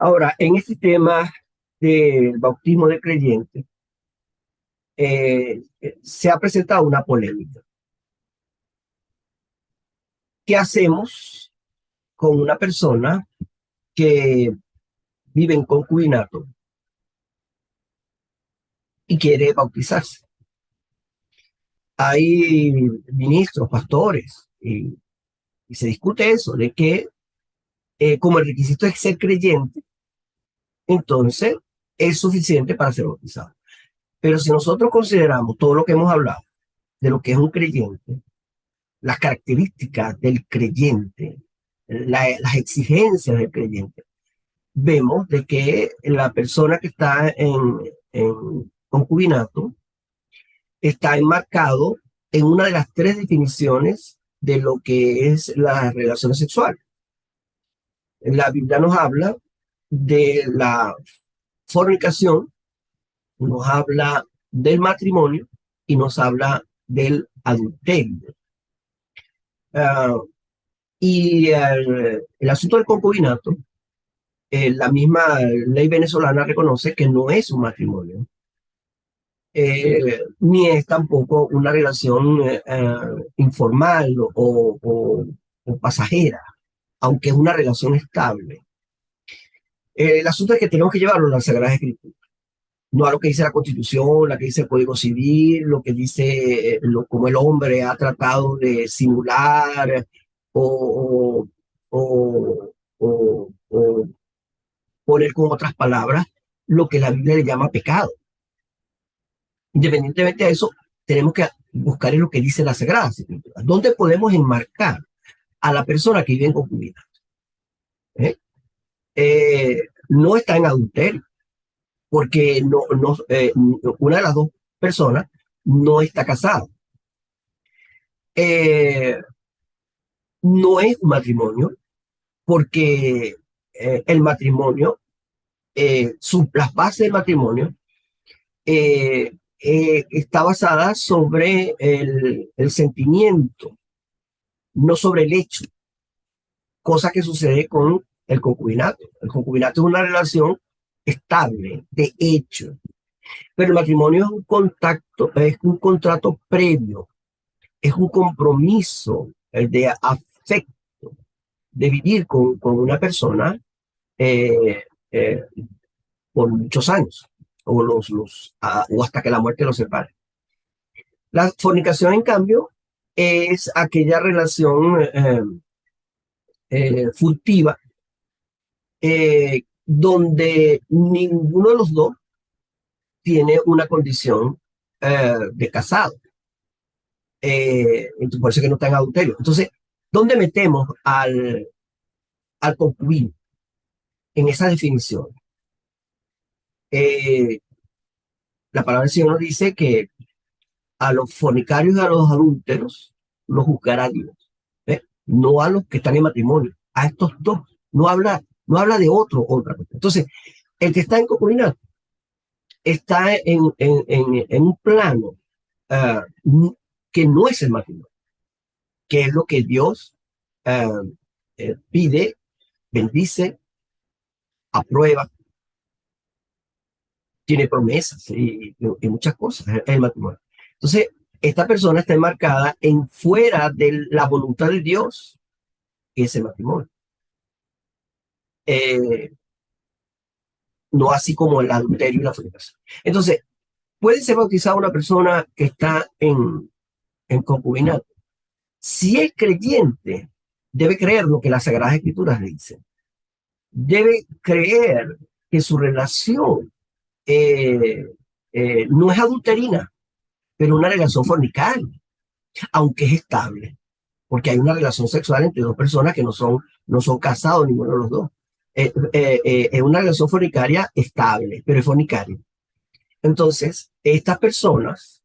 Ahora, en este tema del bautismo de creyentes, se ha presentado una polémica. ¿Qué hacemos con una persona que vive en concubinato y quiere bautizarse? Hay ministros, pastores, y se discute eso, de que como el requisito es ser creyente, entonces es suficiente para ser bautizado. Pero si nosotros consideramos todo lo que hemos hablado de lo que es un creyente, las características del creyente, las exigencias del creyente, vemos de que la persona que está en concubinato está enmarcado en una de las tres definiciones de lo que es la relación sexual. La Biblia nos habla de la fornicación, nos habla del matrimonio y nos habla del adulterio. Uh, el asunto del concubinato, la misma ley venezolana reconoce que no es un matrimonio, ni es tampoco una relación informal o pasajera, aunque es una relación estable. El asunto es que tenemos que llevarlo a la Sagrada Escritura, no a lo que dice la Constitución, lo que dice el Código Civil, lo que dice cómo el hombre ha tratado de simular o, o, o poner con otras palabras lo que la Biblia le llama pecado. Independientemente de eso, tenemos que buscar en lo que dice la Sagrada Escritura. ¿Dónde podemos enmarcar a la persona que vive en concubinato? ¿Eh? No está en adulterio, porque una de las dos personas no está casada. Eh, no es un matrimonio, porque el matrimonio, las bases del matrimonio, está basada sobre el sentimiento, no sobre el hecho, cosa que sucede con el concubinato. El concubinato es una relación estable, de hecho, pero el matrimonio es un contacto, es un contrato previo, es un compromiso de afecto, de vivir con una persona eh, eh, por muchos años, o hasta que la muerte los separe. La fornicación, en cambio, es aquella relación furtiva donde ninguno de los dos tiene una condición de casado. Por eso que no está en adulterio. Entonces, ¿dónde metemos al concubino en esa definición? Eh, la palabra del Señor nos dice que a los fornicarios y a los adúlteros los juzgará Dios. ¿Ve? No a los que están en matrimonio, a estos dos. No habla de otra cosa. Entonces, el que está en concubinato está en un plano uh, que no es el matrimonio, que es lo que Dios uh, pide, bendice, aprueba, tiene promesas y muchas cosas, el matrimonio. Entonces, esta persona está enmarcada en fuera de la voluntad de Dios, que es el matrimonio. Eh, no así como el adulterio y la fornicación. Entonces, puede ser bautizada una persona que está en concubinato. Si es creyente, debe creer lo que las Sagradas Escrituras dicen. Debe creer que su relación no es adulterina, pero una relación fornicaria, aunque es estable, porque hay una relación sexual entre dos personas que no son casados ninguno de los dos. Es una relación fornicaria estable, pero es fornicaria. Entonces, estas personas,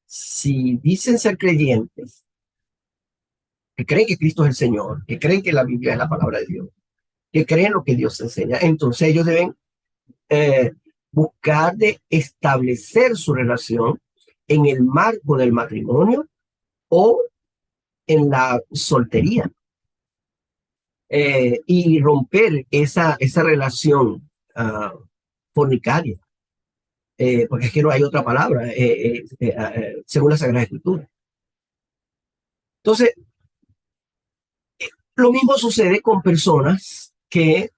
si dicen ser creyentes, que creen que Cristo es el Señor, que creen que la Biblia es la palabra de Dios, que creen lo que Dios enseña, entonces ellos deben eh, buscar de establecer su relación en el marco del matrimonio o en la soltería. y romper esa relación fornicaria, porque es que no hay otra palabra, según la Sagrada Escritura. Entonces, lo mismo sucede con personas que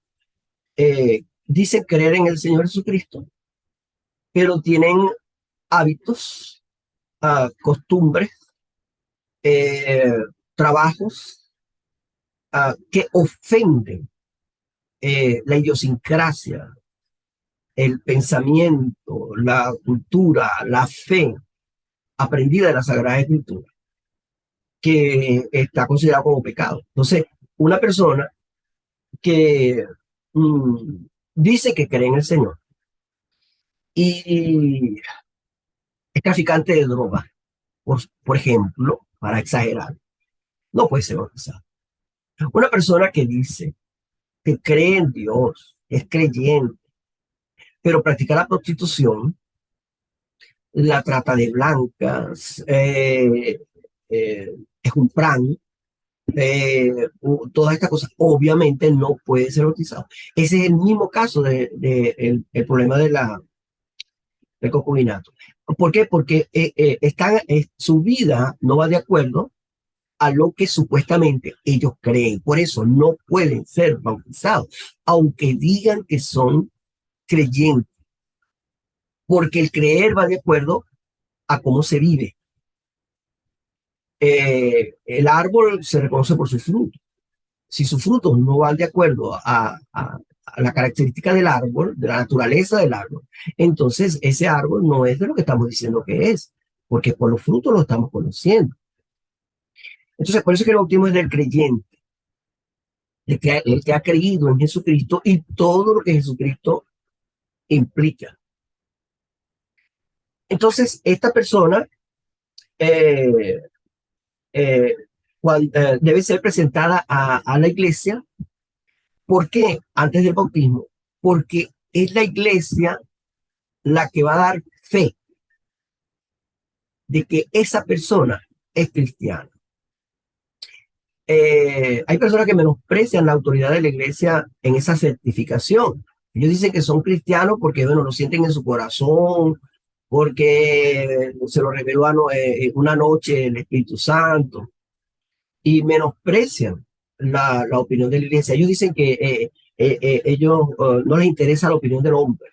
dicen creer en el Señor Jesucristo, pero tienen hábitos, costumbres, eh, trabajos que ofenden la idiosincrasia, el pensamiento, la cultura, la fe aprendida de la Sagrada Escritura, que está considerado como pecado. Entonces, una persona que mm, dice que cree en el Señor y es traficante de drogas, por ejemplo, para exagerar, no puede ser bautizado. Una persona que dice que cree en Dios, es creyente, pero practica la prostitución, la trata de blancas, es un plan, todas estas cosas, obviamente no puede ser bautizado. Ese es el mismo caso el problema del concubinato. ¿Por qué? Porque su vida no va de acuerdo a lo que supuestamente ellos creen. Por eso no pueden ser bautizados, aunque digan que son creyentes, porque el creer va de acuerdo a cómo se vive. El árbol se reconoce por sus frutos. Si sus frutos no van de acuerdo a la característica del árbol, de la naturaleza del árbol, entonces ese árbol no es de lo que estamos diciendo que es, porque por los frutos lo estamos conociendo. Entonces, por eso es que el bautismo es del creyente, el que ha creído en Jesucristo y todo lo que Jesucristo implica. Entonces, esta persona eh, eh, debe ser presentada a la iglesia. ¿Por qué? Antes del bautismo. Porque es la iglesia la que va a dar fe de que esa persona es cristiana. Hay personas que menosprecian la autoridad de la iglesia en esa certificación. Ellos dicen que son cristianos porque, bueno, lo sienten en su corazón, porque se lo reveló una noche el Espíritu Santo, y menosprecian la opinión de la iglesia. Ellos dicen que ellos no les interesa la opinión del hombre,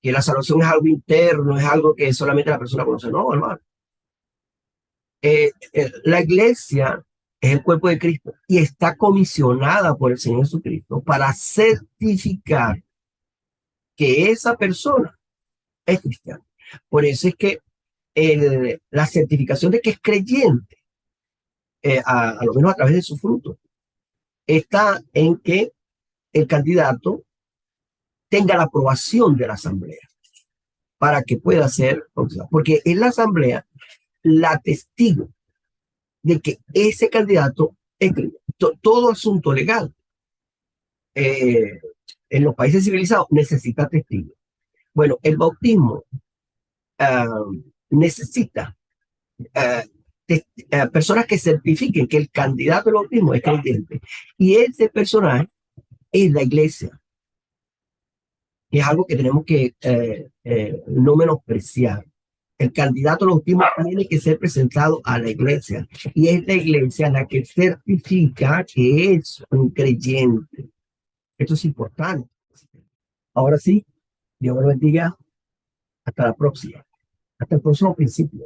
que la salvación es algo interno, es algo que solamente la persona conoce. No, hermano. La iglesia es el cuerpo de Cristo y está comisionada por el Señor Jesucristo para certificar que esa persona es cristiana. Por eso es que la certificación de que es creyente, a lo menos a través de su fruto, está en que el candidato tenga la aprobación de la asamblea para que pueda ser bautizado. Porque en la asamblea, la testigo de que ese candidato es todo asunto legal eh, en los países civilizados necesita testigos. Bueno, el bautismo necesita uh, personas que certifiquen que el candidato al bautismo es creyente. Y ese personaje es la iglesia, que es algo que tenemos que no menospreciar. El candidato al bautismo tiene que ser presentado a la iglesia y es la iglesia la que certifica que es un creyente. Esto es importante. Ahora sí, Dios me lo bendiga. Hasta la próxima. Hasta el próximo principio.